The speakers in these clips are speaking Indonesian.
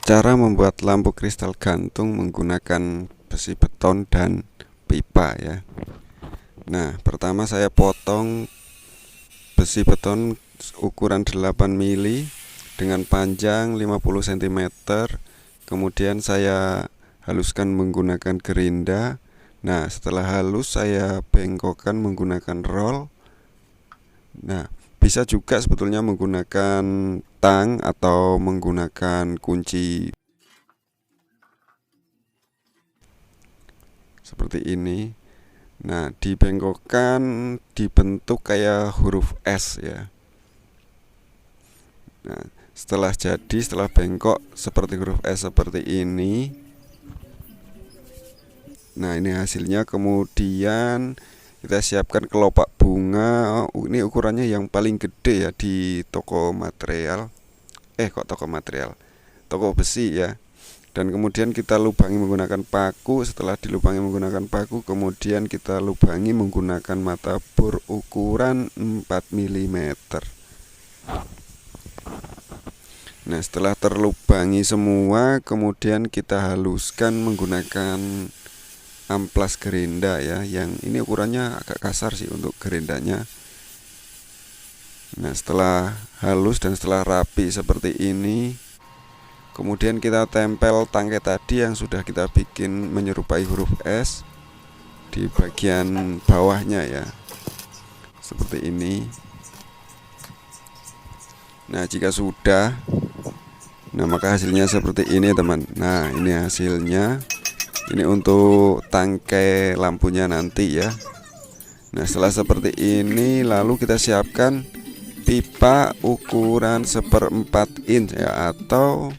Cara membuat lampu kristal gantung menggunakan besi beton dan pipa ya. Nah, pertama saya potong besi beton ukuran 8 mili dengan panjang 50 cm. Kemudian saya haluskan menggunakan gerinda. Nah, setelah halus saya bengkokkan menggunakan roll. Nah, bisa juga sebetulnya menggunakan tang atau menggunakan kunci seperti ini. Nah, dibengkokkan dibentuk kayak huruf S ya. Nah, setelah bengkok seperti huruf S seperti ini. Nah, ini hasilnya. Kemudian kita siapkan kelopak bunga. Ini ukurannya yang paling gede ya di toko material. Toko besi ya. Dan kemudian kita lubangi menggunakan paku. Setelah dilubangi menggunakan paku, kemudian kita lubangi menggunakan mata bor ukuran 4 mm. Nah, setelah terlubangi semua, kemudian kita haluskan menggunakan amplas gerinda ya. Yang ini ukurannya agak kasar sih untuk gerindanya. Nah, setelah halus dan setelah rapi seperti ini, kemudian kita tempel tangkai tadi yang sudah kita bikin menyerupai huruf S di bagian bawahnya ya. Seperti ini. Nah, jika sudah, maka hasilnya seperti ini teman. Nah, ini hasilnya. Ini untuk tangkai lampunya nanti ya. Nah, setelah seperti ini, lalu kita siapkan pipa ukuran 1/4 inch ya, atau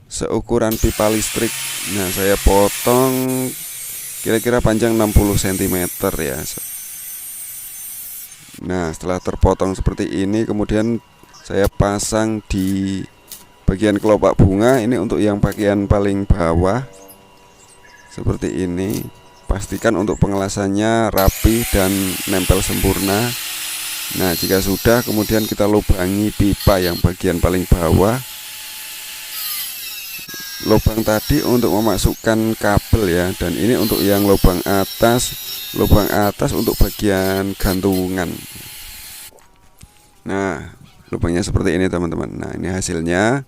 seukuran pipa listrik. Nah, saya potong kira-kira panjang 60 cm ya. Nah, setelah terpotong seperti ini, kemudian saya pasang di bagian kelopak bunga. Ini untuk yang bagian paling bawah seperti ini. Pastikan untuk pengelasannya rapi dan nempel sempurna. Nah, jika sudah, kemudian kita lubangi pipa yang bagian paling bawah. Lubang tadi untuk memasukkan kabel ya, dan ini untuk yang lubang atas untuk bagian gantungan. Nah, lubangnya seperti ini teman-teman. Nah, ini hasilnya.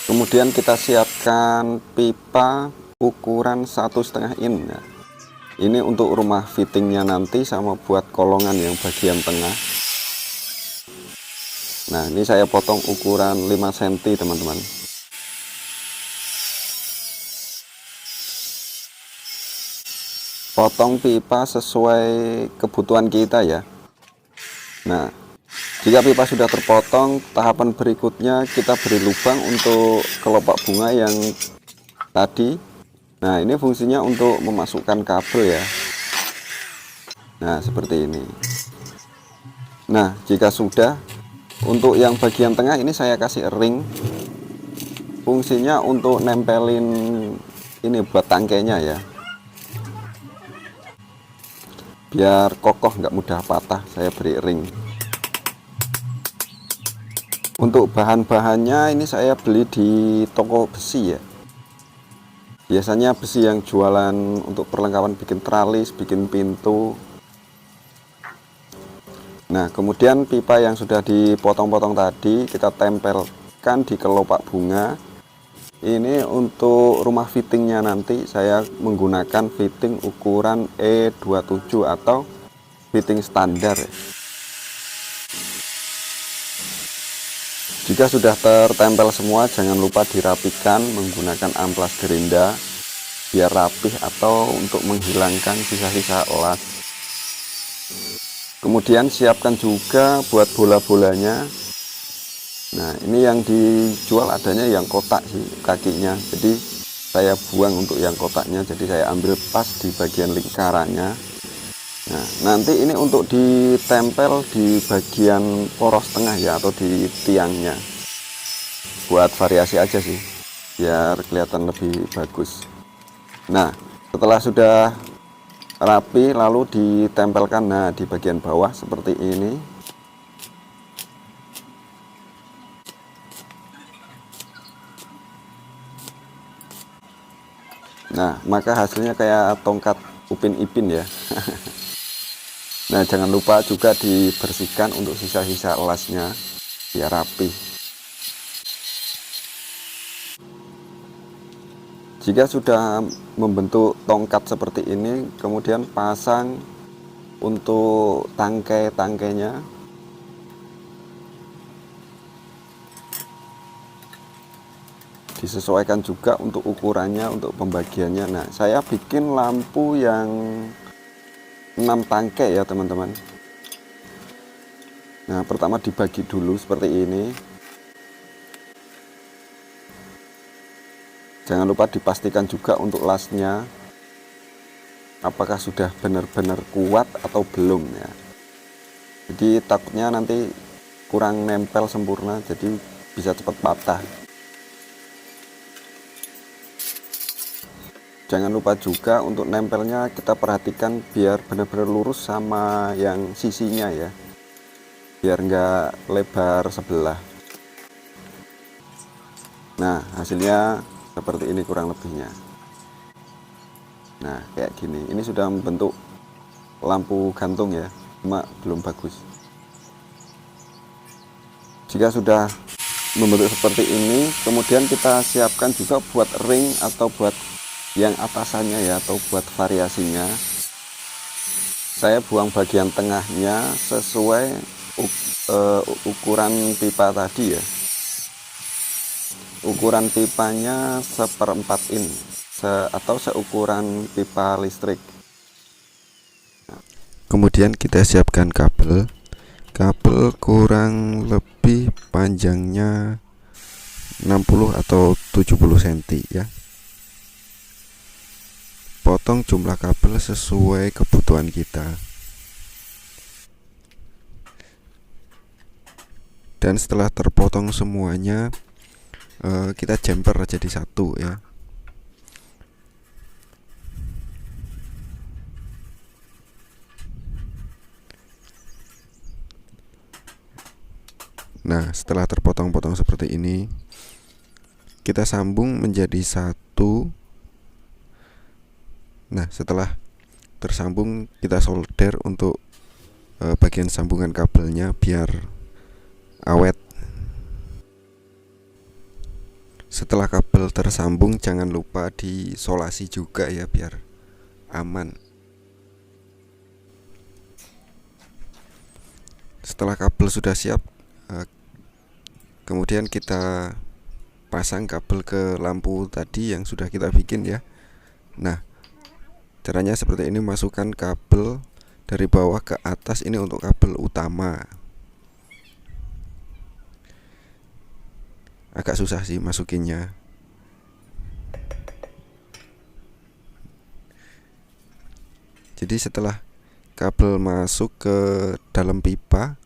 Kemudian kita siapkan pipa ukuran 1,5 in ya. Ini untuk rumah fittingnya nanti sama buat kolongan yang bagian tengah. Nah, ini saya potong ukuran 5 cm teman-teman. Potong pipa sesuai kebutuhan kita ya. Nah, jika pipa sudah terpotong, tahapan berikutnya kita beri lubang untuk kelopak bunga yang tadi. Nah, ini fungsinya untuk memasukkan kabel ya. Nah, seperti ini. Nah, jika sudah, untuk yang bagian tengah ini saya kasih ring. Fungsinya untuk nempelin ini buat tangkainya ya. Biar kokoh, nggak mudah patah, saya beri ring. Untuk bahan-bahannya ini saya beli di toko besi ya. Biasanya besi yang jualan untuk perlengkapan bikin tralis, bikin pintu. Nah, kemudian pipa yang sudah dipotong-potong tadi kita tempelkan di kelopak bunga. Ini untuk rumah fittingnya nanti saya menggunakan fitting ukuran E27 atau fitting standar ya. Jika sudah tertempel semua, jangan lupa dirapikan menggunakan amplas gerinda biar rapih atau untuk menghilangkan sisa-sisa las. Kemudian siapkan juga buat bola-bolanya. Nah, ini yang dijual adanya yang kotak sih kakinya. Jadi saya buang untuk yang kotaknya. Jadi saya ambil pas di bagian lingkarannya. Nah, nanti ini untuk ditempel di bagian poros tengah ya, atau di tiangnya. Buat variasi aja sih, biar kelihatan lebih bagus. Nah, setelah sudah rapi lalu ditempelkan, nah di bagian bawah seperti ini. Nah, maka hasilnya kayak tongkat Upin Ipin ya. Nah, jangan lupa juga dibersihkan untuk sisa-sisa elasnya biar rapi. Jika sudah membentuk tongkat seperti ini, kemudian pasang untuk tangkai-tangkainya. Disesuaikan juga untuk ukurannya, untuk pembagiannya. Nah, saya bikin lampu yang 6 tangkai ya teman-teman. Nah, pertama dibagi dulu seperti ini. Jangan lupa dipastikan juga untuk lasnya apakah sudah benar-benar kuat atau belum ya. Jadi takutnya nanti kurang nempel sempurna, jadi bisa cepat patah. Jangan lupa juga untuk nempelnya kita perhatikan biar benar-benar lurus sama yang sisinya ya, biar nggak lebar sebelah. Nah, hasilnya seperti ini kurang lebihnya. Nah, kayak gini. Ini sudah membentuk lampu gantung ya, cuma belum bagus. Jika sudah membentuk seperti ini, kemudian kita siapkan juga buat ring atau buat yang atasannya ya, atau buat variasinya. Saya buang bagian tengahnya sesuai ukuran pipa tadi ya. Ukuran pipanya 1/4 in atau seukuran pipa listrik. Kemudian kita siapkan kabel. Kabel kurang lebih panjangnya 60 atau 70 cm ya. Potong jumlah kabel sesuai kebutuhan kita. Dan setelah terpotong semuanya, kita jumper jadi satu ya. Nah, setelah terpotong-potong seperti ini, kita sambung menjadi satu. Nah, setelah tersambung kita solder untuk bagian sambungan kabelnya biar awet. Setelah kabel tersambung, jangan lupa disolasi juga ya biar aman. Setelah kabel sudah siap, kemudian kita pasang kabel ke lampu tadi yang sudah kita bikin ya. Nah, caranya seperti ini, masukkan kabel dari bawah ke atas, ini untuk kabel utama. Agak susah sih masukinnya. Jadi setelah kabel masuk ke dalam pipa,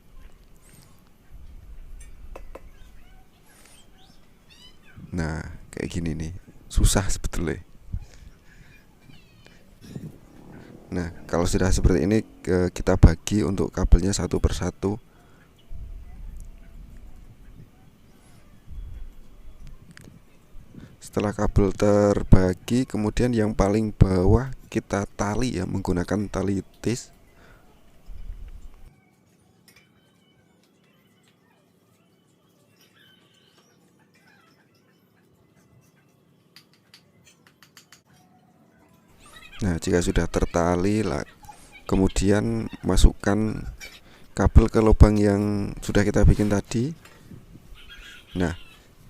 nah kayak gini nih, susah sebetulnya. Nah, kalau sudah seperti ini, kita bagi untuk kabelnya satu persatu. Setelah kabel terbagi, kemudian yang paling bawah kita tali ya, menggunakan tali tis. Nah, jika sudah tertali, kemudian masukkan kabel ke lubang yang sudah kita bikin tadi. Nah,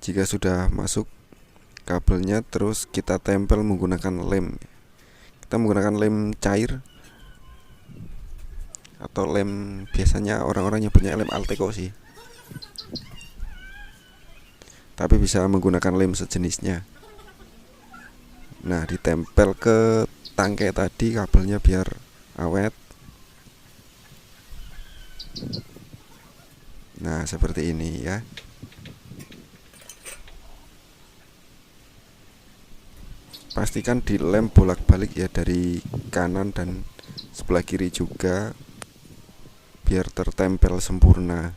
jika sudah masuk kabelnya, terus kita tempel menggunakan lem. Kita menggunakan lem cair atau lem, biasanya orang-orang nyebutnya lem Alteco sih, tapi bisa menggunakan lem sejenisnya. Nah, ditempel ke tangkai tadi kabelnya biar awet. Nah, seperti ini ya. Pastikan dilem bolak-balik ya, dari kanan dan sebelah kiri juga biar tertempel sempurna.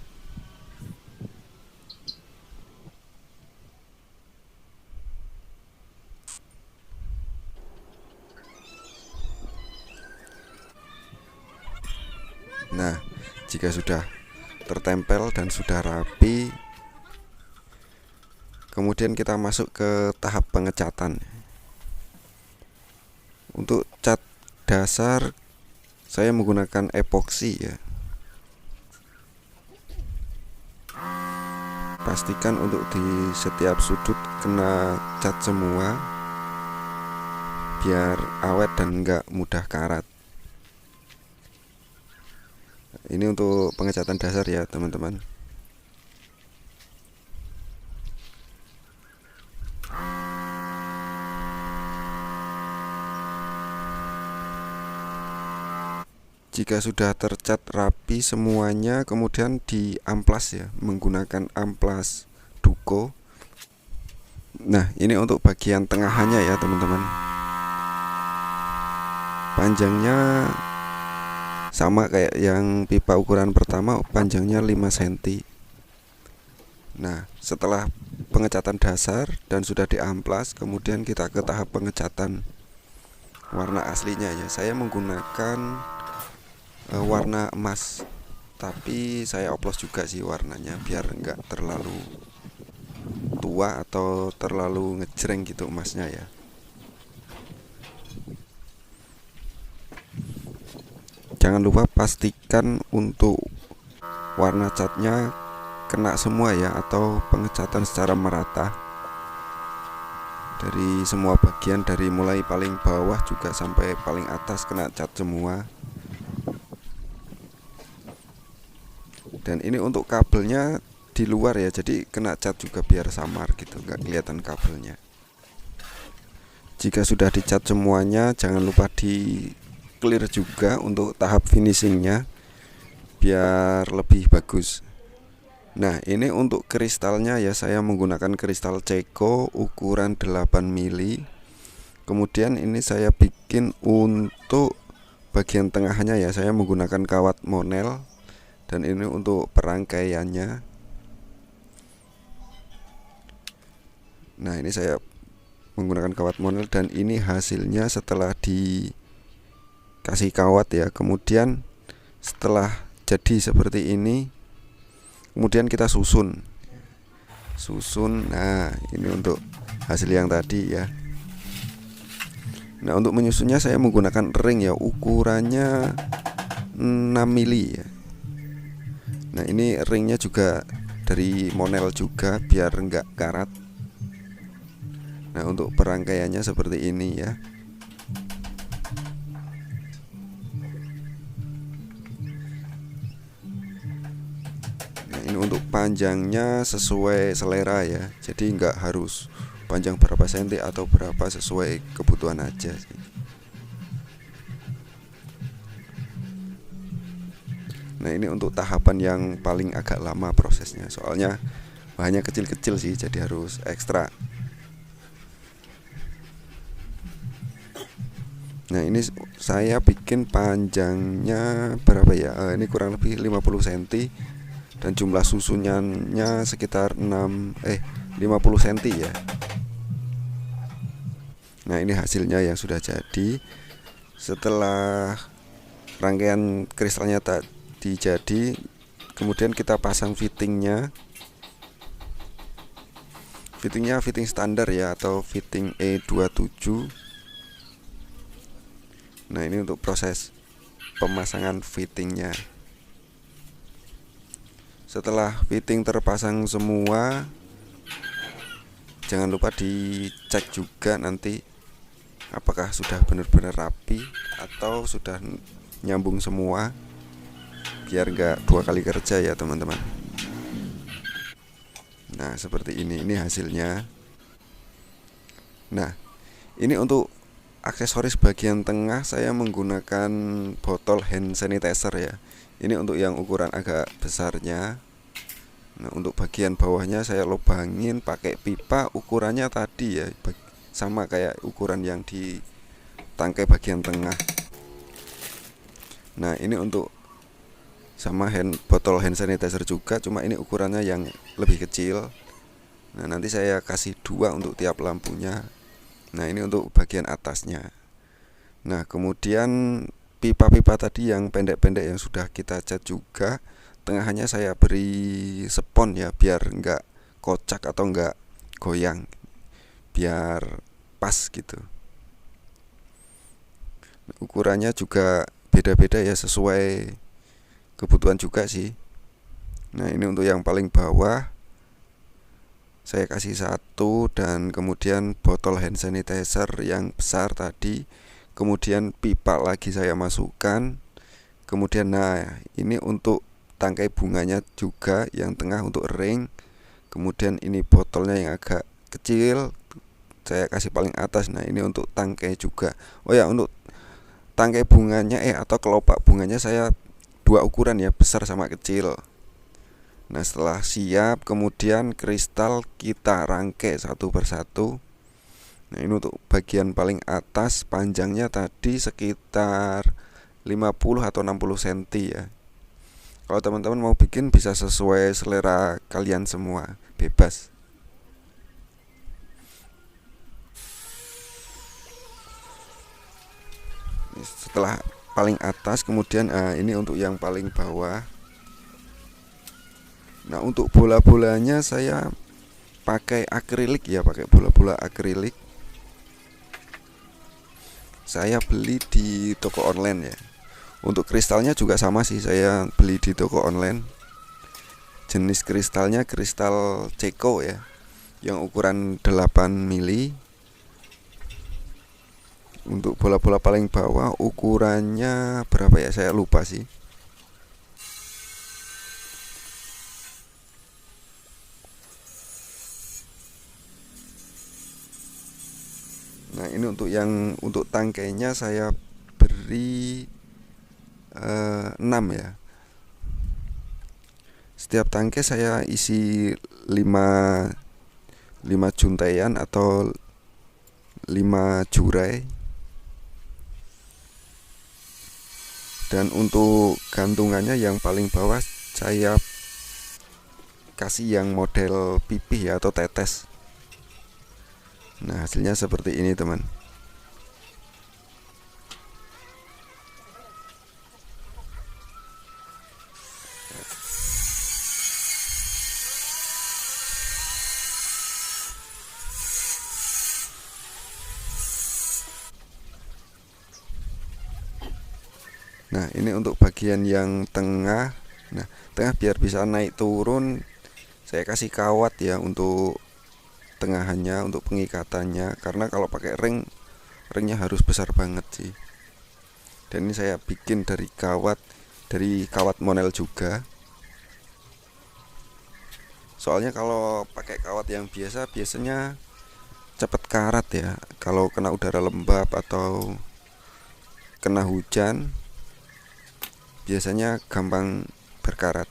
Nah, jika sudah tertempel dan sudah rapi, kemudian kita masuk ke tahap pengecatan. Untuk cat dasar saya menggunakan epoksi ya. Pastikan untuk di setiap sudut kena cat semua, biar awet dan enggak mudah karat. Ini untuk pengecatan dasar ya teman-teman. Jika sudah tercat rapi semuanya, kemudian diamplas ya, menggunakan amplas Duko. Nah, ini untuk bagian tengahannya ya teman-teman. Panjangnya sama kayak yang pipa ukuran pertama, panjangnya 5 cm. Nah, setelah pengecatan dasar dan sudah diamplas, kemudian kita ke tahap pengecatan warna aslinya ya. Saya menggunakan warna emas, tapi saya oplos juga sih warnanya biar enggak terlalu tua atau terlalu ngejreng gitu emasnya ya. Jangan lupa pastikan untuk warna catnya kena semua ya, atau pengecatan secara merata dari semua bagian, dari mulai paling bawah juga sampai paling atas kena cat semua. Dan ini untuk kabelnya di luar ya, jadi kena cat juga biar samar gitu, nggak kelihatan kabelnya. Jika sudah dicat semuanya, jangan lupa di clear juga untuk tahap finishingnya biar lebih bagus. Nah, ini untuk kristalnya ya, saya menggunakan kristal Ceko ukuran 8 mili. Kemudian ini saya bikin untuk bagian tengahnya ya, saya menggunakan kawat monel. Dan ini untuk perangkaiannya. Nah, ini saya menggunakan kawat monel, dan ini hasilnya setelah dikasih kawat ya. Kemudian setelah jadi seperti ini, kemudian kita susun. Nah, ini untuk hasil yang tadi ya. Nah, untuk menyusunnya saya menggunakan ring ya, ukurannya 6 mili ya. Nah, ini ringnya juga dari monel juga biar enggak karat. Nah, untuk perangkaiannya seperti ini ya. Nah, ini untuk panjangnya sesuai selera ya, jadi enggak harus panjang berapa senti atau berapa, sesuai kebutuhan aja sih. Nah, ini untuk tahapan yang paling agak lama prosesnya, soalnya bahannya kecil-kecil sih, jadi harus ekstra. Nah, ini saya bikin panjangnya berapa ya, ini kurang lebih 50 cm, dan jumlah susunannya sekitar 50 cm ya. Nah, ini hasilnya yang sudah jadi. Setelah rangkaian kristalnya jadi, kemudian kita pasang fitting standar ya, atau fitting E27. Nah, ini untuk proses pemasangan fittingnya. Setelah fitting terpasang semua, jangan lupa dicek juga nanti apakah sudah benar-benar rapi atau sudah nyambung semua, biar enggak 2 kali kerja ya teman-teman. Nah, seperti ini hasilnya. Nah, ini untuk aksesoris bagian tengah saya menggunakan botol hand sanitizer ya. Ini untuk yang ukuran agak besarnya. Nah, untuk bagian bawahnya saya lubangin pakai pipa ukurannya tadi ya, sama kayak ukuran yang di tangkai bagian tengah. Nah, ini untuk sama botol hand sanitizer juga, cuma ini ukurannya yang lebih kecil. Nah, nanti saya kasih 2 untuk tiap lampunya. Nah, ini untuk bagian atasnya. Nah, kemudian pipa-pipa tadi yang pendek-pendek yang sudah kita cat juga, tengahnya saya beri spons ya, biar enggak kocak atau enggak goyang, biar pas gitu. Ukurannya juga beda-beda ya, sesuai kebutuhan juga sih. Nah, ini untuk yang paling bawah saya kasih satu, dan kemudian botol hand sanitizer yang besar tadi, kemudian pipa lagi saya masukkan. Kemudian nah, ini untuk tangkai bunganya juga yang tengah untuk ring. Kemudian ini botolnya yang agak kecil saya kasih paling atas. Nah, ini untuk tangkai juga. Oh ya, untuk tangkai bunganya atau kelopak bunganya saya dua ukuran ya, besar sama kecil. Nah, setelah siap, kemudian kristal kita rangkai satu persatu. Nah, ini untuk bagian paling atas, panjangnya tadi sekitar 50 atau 60 cm ya. Kalau teman-teman mau bikin bisa sesuai selera kalian semua, bebas. Setelah paling atas, kemudian ini untuk yang paling bawah. Nah, untuk bola-bolanya saya pakai akrilik ya, pakai bola-bola akrilik. Saya beli di toko online ya. Untuk kristalnya juga sama sih, saya beli di toko online. Jenis kristalnya kristal Ceko ya, yang ukuran 8 mili. Untuk bola-bola paling bawah ukurannya berapa ya, saya lupa sih. Nah, ini untuk tangkainya saya beri 6 ya. Setiap tangkai saya isi 5 juntaian atau 5 jurai. Dan untuk gantungannya yang paling bawah saya kasih yang model pipih ya, atau tetes. Nah, hasilnya seperti ini teman. Nah, ini untuk bagian yang tengah. Nah, tengah biar bisa naik turun, saya kasih kawat ya untuk tengahannya, untuk pengikatannya. Karena kalau pakai ringnya harus besar banget sih. Dan ini saya bikin dari kawat monel juga. Soalnya kalau pakai kawat yang biasanya cepet karat ya. Kalau kena udara lembab atau kena hujan, biasanya gampang berkarat.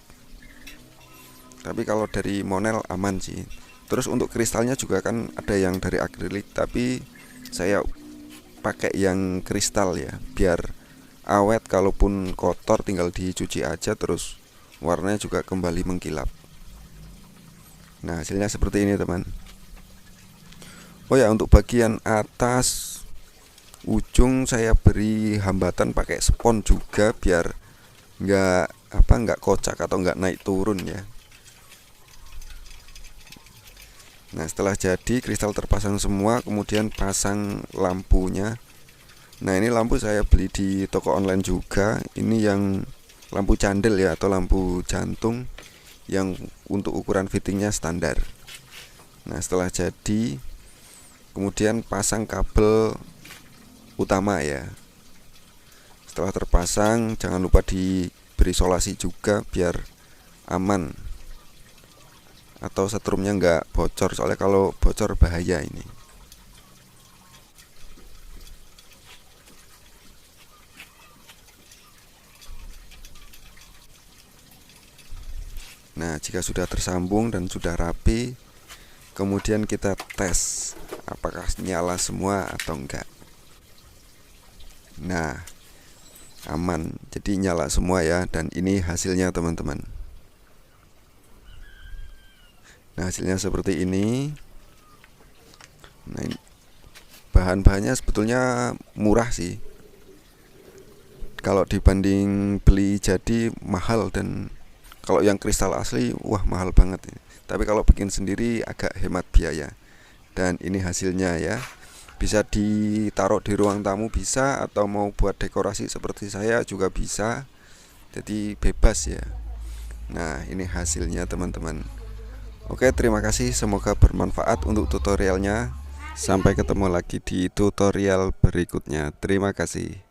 Tapi kalau dari monel aman sih. Terus untuk kristalnya juga kan ada yang dari akrilik, tapi saya pakai yang kristal ya, biar awet, kalaupun kotor tinggal dicuci aja, terus warnanya juga kembali mengkilap. Nah, hasilnya seperti ini teman. Oh ya, untuk bagian atas ujung saya beri hambatan pakai spons juga, biar nggak kocak atau nggak naik turun ya. Nah, setelah jadi kristal terpasang semua, kemudian pasang lampunya. Nah, ini lampu saya beli di toko online juga. Ini yang lampu candle ya, atau lampu jantung, yang untuk ukuran fittingnya standar. Nah, setelah jadi, kemudian pasang kabel utama ya. Setelah terpasang, jangan lupa diberi isolasi juga biar aman, atau setrumnya nggak bocor, soalnya kalau bocor bahaya ini. Nah, jika sudah tersambung dan sudah rapi, kemudian kita tes apakah nyala semua atau enggak. Nah, aman, jadi nyala semua ya. Dan ini hasilnya teman-teman. Nah, hasilnya seperti ini. Nah, bahan-bahannya sebetulnya murah sih. Kalau dibanding beli jadi mahal, dan kalau yang kristal asli wah mahal banget ini. Tapi kalau bikin sendiri agak hemat biaya. Dan ini hasilnya ya. Bisa ditaruh di ruang tamu bisa, atau mau buat dekorasi seperti saya juga bisa. Jadi bebas ya. Nah, ini hasilnya teman-teman. Oke, terima kasih, semoga bermanfaat untuk tutorialnya. Sampai ketemu lagi di tutorial berikutnya. Terima kasih.